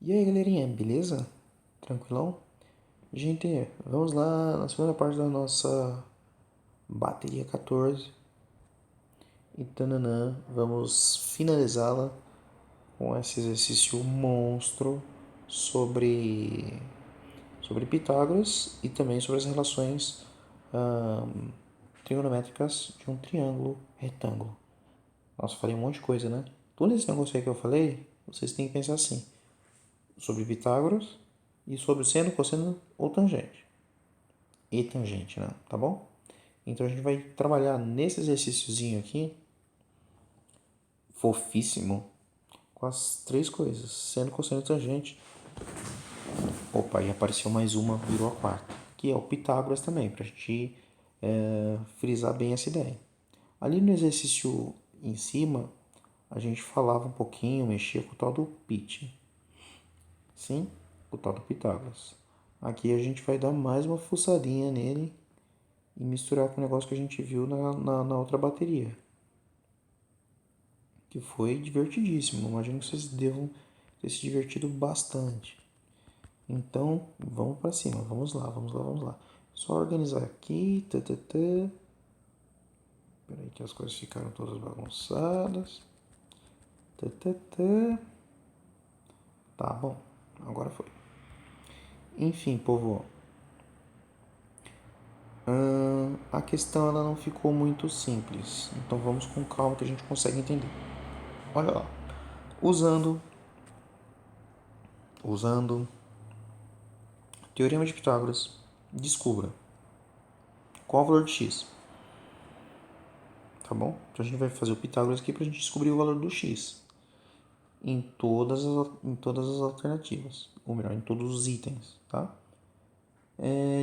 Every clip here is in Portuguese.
E aí, galerinha, beleza? Tranquilão? Gente, vamos lá na segunda parte da nossa bateria 14 e tananã, vamos finalizá-la com esse exercício monstro sobre Pitágoras e também sobre as relações trigonométricas de um triângulo retângulo. Nossa, falei um monte de coisa, né? Todo esse negócio aí que eu falei, vocês têm que pensar assim, sobre Pitágoras e sobre seno, cosseno ou tangente. E tangente, né? Tá bom? Então a gente vai trabalhar nesse exercíciozinho aqui, fofíssimo, com as três coisas, seno, cosseno e tangente. Opa, e apareceu mais uma, virou a quarta, que é o Pitágoras também, pra gente frisar bem essa ideia. Ali no exercício em cima, a gente falava um pouquinho, mexia com o tal do pitch. Sim, o tal do Pitágoras. Aqui a gente vai dar mais uma fuçadinha nele e misturar com o negócio que a gente viu na outra bateria. Que foi divertidíssimo. Imagino que vocês devam ter se divertido bastante. Então, vamos para cima. Vamos lá, vamos lá, vamos lá. Só organizar aqui. Peraí que as coisas ficaram todas bagunçadas. Tá bom, agora foi. Enfim, povo. A questão ela não ficou muito simples. Então vamos com calma que a gente consegue entender. Olha lá. Usando Teorema de Pitágoras, descubra qual o valor de x. Tá bom? Então a gente vai fazer o Pitágoras aqui para a gente descobrir o valor do x em todas as alternativas, ou melhor, em todos os itens, tá?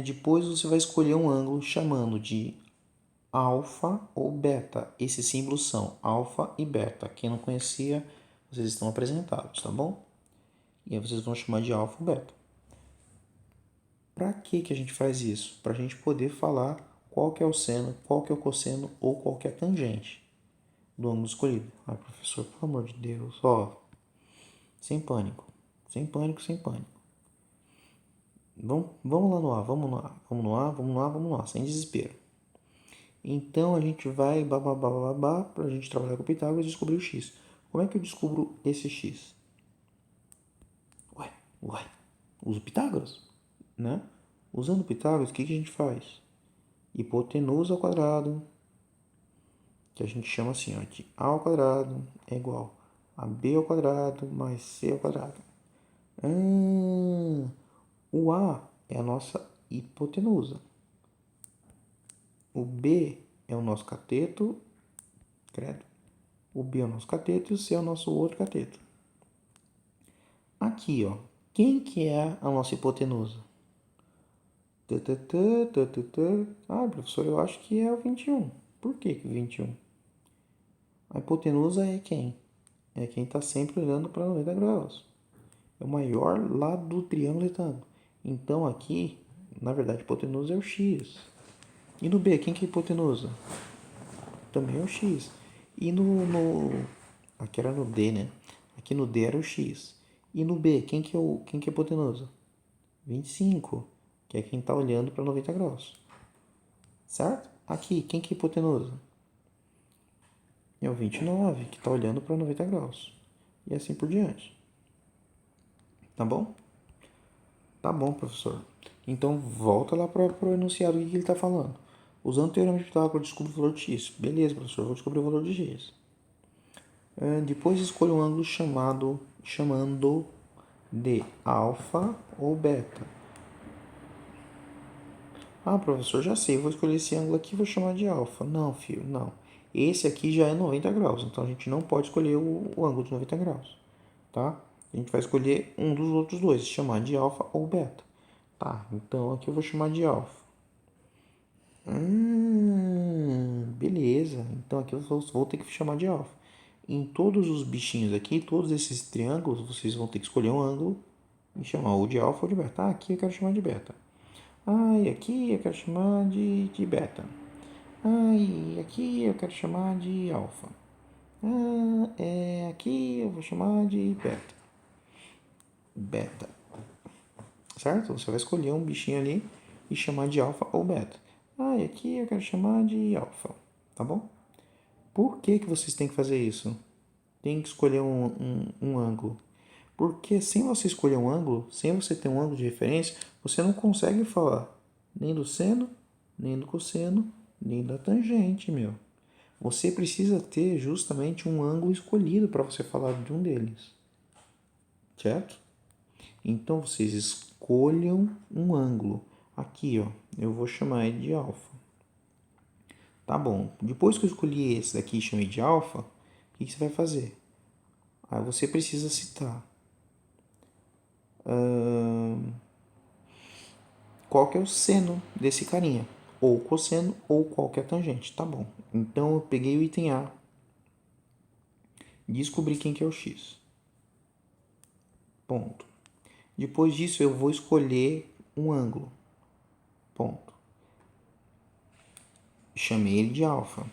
Depois você vai escolher um ângulo chamando de alfa ou beta. Esses símbolos são alfa e beta. Quem não conhecia, vocês estão apresentados, tá bom? E aí vocês vão chamar de alfa ou beta. Para que a gente faz isso? Para a gente poder falar qual que é o seno, qual que é o cosseno ou qual que é a tangente do ângulo escolhido. Ah, professor, pelo amor de Deus, ó, sem pânico, sem pânico, sem pânico. Vamos lá no A, vamos lá, vamos no A, vamos lá, vamos lá, sem desespero. Então a gente vai babá para a gente trabalhar com o Pitágoras e descobrir o x. Como é que eu descubro esse x? Ué, uso Pitágoras, né? Usando Pitágoras, o que a gente faz? Hipotenusa ao quadrado, que a gente chama assim, ó, de a ao quadrado é igual a b ao quadrado mais c ao quadrado. O a é a nossa hipotenusa. O b é o nosso cateto, credo. O b é o nosso cateto e o c é o nosso outro cateto. Aqui, ó, quem que é a nossa hipotenusa? Ah, professor, eu acho que é o 21. Por que que 21? A hipotenusa é quem? É quem está sempre olhando para 90 graus. É o maior lado do triângulo retângulo. Então aqui, na verdade, a hipotenusa é o x. E no B, quem que é a hipotenusa? Também é o x. E aqui era no D, né? Aqui no D era o x. E no B, quem que é a hipotenusa? 25, que é quem está olhando para 90 graus. Certo? Aqui, quem que é a hipotenusa? É o 29, que está olhando para 90 graus. E assim por diante. Tá bom? Tá bom, professor. Então volta lá para o enunciado que ele está falando. Usando o teorema de Pitágoras, descubra o valor de x. Beleza, professor, vou descobrir o valor de x. Depois escolha um ângulo chamando de alfa ou beta. Ah, professor, já sei, vou escolher esse ângulo aqui e vou chamar de alfa. Não, filho, não. Esse aqui já é 90 graus, então a gente não pode escolher o ângulo de 90 graus, tá? A gente vai escolher um dos outros dois, chamar de alfa ou beta. Tá, então aqui eu vou chamar de alfa. Beleza. Então aqui eu vou ter que chamar de alfa. Em todos os bichinhos aqui, todos esses triângulos, vocês vão ter que escolher um ângulo e chamar ou de alfa ou de beta. Ah, aqui eu quero chamar de beta. Ah, e aqui eu quero chamar de beta. Ah, e aqui eu quero chamar de alfa. Ah, aqui eu vou chamar de beta. beta. Certo? Você vai escolher um bichinho ali e chamar de alfa ou beta. E aqui eu quero chamar de alfa, tá bom? Por que vocês têm que fazer isso? Tem que escolher um ângulo. Porque sem você escolher um ângulo, sem você ter um ângulo de referência, você não consegue falar nem do seno, nem do cosseno, nem da tangente, meu. Você precisa ter justamente um ângulo escolhido para você falar de um deles. Certo? Então vocês escolham um ângulo. Aqui, ó, eu vou chamar ele de alfa. Tá bom. Depois que eu escolhi esse daqui e chamei de alfa, o que você vai fazer? Aí você precisa citar qual que é o seno desse carinha. Ou cosseno ou qualquer tangente. Tá bom. Então eu peguei o item A, descobri quem que é o x. Ponto. Depois disso eu vou escolher um ângulo. Ponto. Chamei ele de alfa.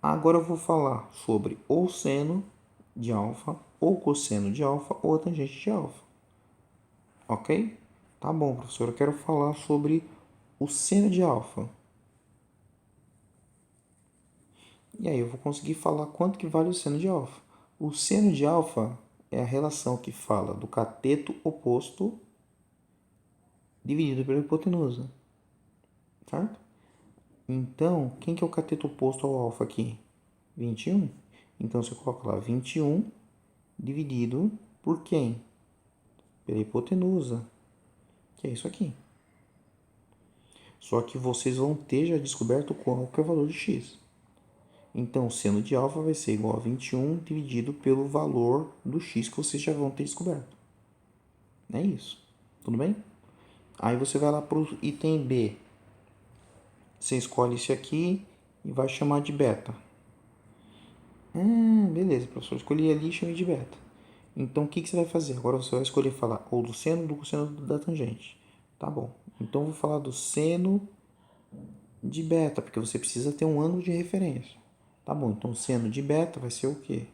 Agora eu vou falar sobre ou seno de alfa, ou cosseno de alfa, ou a tangente de alfa. Ok? Tá bom, professor. Eu quero falar sobre o seno de alfa. E aí eu vou conseguir falar quanto que vale o seno de alfa. O seno de alfa é a relação que fala do cateto oposto dividido pela hipotenusa. Certo? Então, quem que é o cateto oposto ao alfa aqui? 21. Então, você coloca lá 21 dividido por quem? Pela hipotenusa, que é isso aqui. Só que vocês vão ter já descoberto qual que é o valor de x. Então, o seno de alfa vai ser igual a 21 dividido pelo valor do x que vocês já vão ter descoberto. É isso. Tudo bem? Aí você vai lá para o item B. Você escolhe esse aqui e vai chamar de beta. Beleza, professor. Escolhi ali e chamei de beta. Então, o que você vai fazer? Agora você vai escolher falar ou do seno ou do cosseno da tangente. Tá bom. Então, eu vou falar do seno de beta, porque você precisa ter um ângulo de referência. Tá bom, então seno de beta vai ser o quê?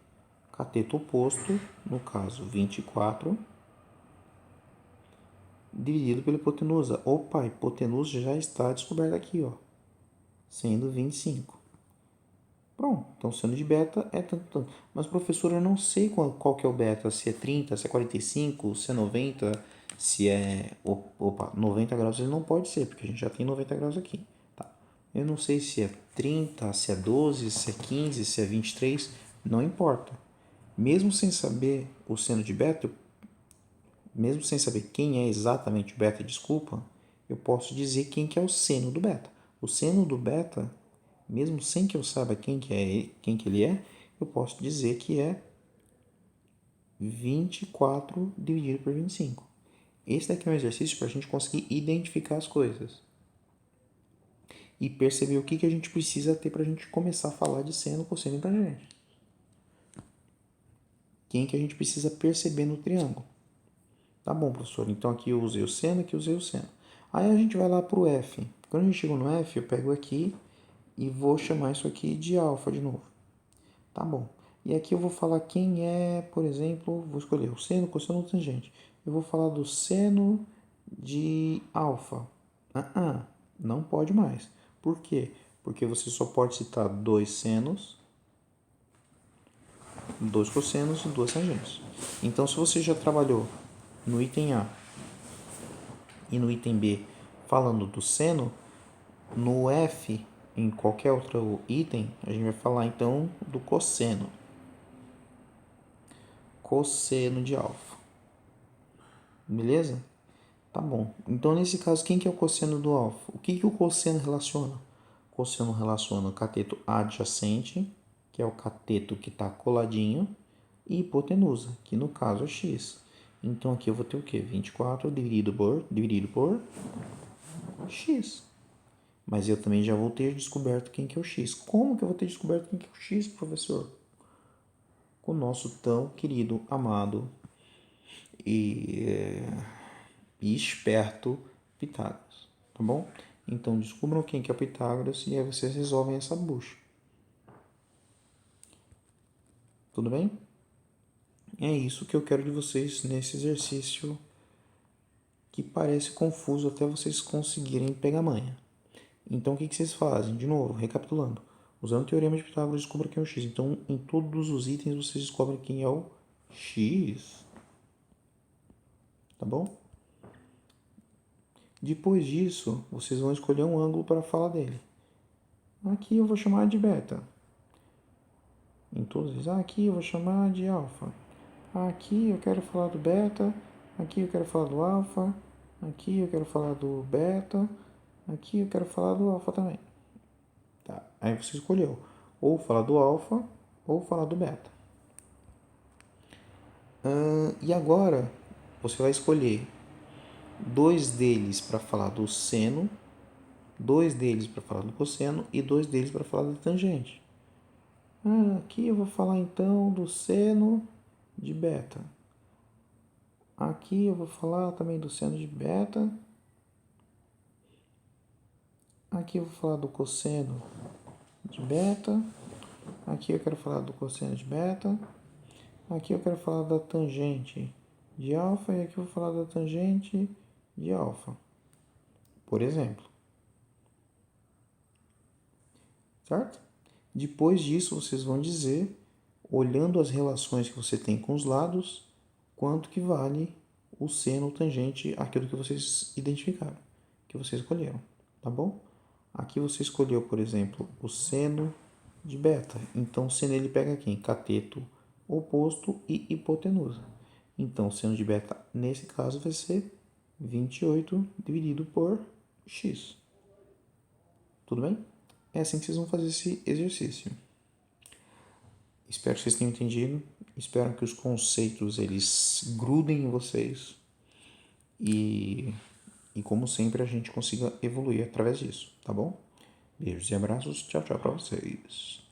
Cateto oposto, no caso 24, dividido pela hipotenusa. Opa, a hipotenusa já está descoberta aqui, ó, sendo 25. Pronto, então seno de beta é tanto, tanto. Mas professor, eu não sei qual que é o beta, se é 30, se é 45, se é 90, se é... Opa, 90 graus ele não pode ser, porque a gente já tem 90 graus aqui. Tá? Eu não sei se é 30, se é 12, se é 15, se é 23, não importa. Mesmo sem saber o seno de beta, mesmo sem saber quem é exatamente o beta, desculpa, eu posso dizer quem que é o seno do beta. O seno do beta, mesmo sem que eu saiba quem que ele é, eu posso dizer que é 24 dividido por 25. Esse daqui é um exercício para a gente conseguir identificar as coisas e perceber o que a gente precisa ter para a gente começar a falar de seno, cosseno e tangente. Quem que a gente precisa perceber no triângulo. Tá bom, professor. Então aqui eu usei o seno, aqui eu usei o seno. Aí a gente vai lá para o F. Quando a gente chegou no F, eu pego aqui e vou chamar isso aqui de alfa de novo. Tá bom. E aqui eu vou falar quem é, por exemplo, vou escolher o seno, cosseno ou tangente. Eu vou falar do seno de alfa. Não pode mais. Por quê? Porque você só pode citar dois senos, dois cossenos e duas tangentes. Então, se você já trabalhou no item A e no item B falando do seno, no F, em qualquer outro item, a gente vai falar então do cosseno. Cosseno de alfa. Beleza? Tá bom. Então, nesse caso, quem que é o cosseno do alfa? O que o cosseno relaciona? O cosseno relaciona o cateto adjacente, que é o cateto que está coladinho, e hipotenusa, que no caso é x. Então, aqui eu vou ter o quê? 24 dividido por x. Mas eu também já vou ter descoberto quem que é o x. Como que eu vou ter descoberto quem que é o x, professor? Com o nosso tão querido, amado e esperto Pitágoras, tá bom? Então descubram quem que é o Pitágoras e aí vocês resolvem essa bucha. Tudo bem? É isso que eu quero de vocês nesse exercício que parece confuso até vocês conseguirem pegar manha. Então, o que vocês fazem? De novo, recapitulando. Usando o teorema de Pitágoras, descubra quem é o x. Então, em todos os itens, vocês descobrem quem é o x. Tá bom? Depois disso, vocês vão escolher um ângulo para falar dele. Aqui eu vou chamar de beta. Em todos eles. Aqui eu vou chamar de alfa. Aqui eu quero falar do beta. Aqui eu quero falar do alfa. Aqui eu quero falar do beta. Aqui eu quero falar do alfa também. Tá. Aí você escolheu ou falar do alfa ou falar do beta. E agora você vai escolher dois deles para falar do seno, dois deles para falar do cosseno e dois deles para falar da tangente. Aqui eu vou falar então do seno de beta. Aqui eu vou falar também do seno de beta. Aqui eu vou falar do cosseno de beta. Aqui eu quero falar do cosseno de beta. Aqui eu quero falar da tangente de alfa e aqui eu vou falar da tangente de alfa, por exemplo. Certo? Depois disso, vocês vão dizer, olhando as relações que você tem com os lados, quanto que vale o seno tangente àquilo que vocês identificaram, que vocês escolheram, tá bom? Aqui você escolheu, por exemplo, o seno de beta. Então, o seno ele pega quem? Cateto oposto e hipotenusa. Então, o seno de beta, nesse caso, vai ser 28 dividido por x. Tudo bem? É assim que vocês vão fazer esse exercício. Espero que vocês tenham entendido. Espero que os conceitos eles grudem em vocês. E como sempre, a gente consiga evoluir através disso, tá bom? Beijos e abraços. Tchau, tchau pra vocês.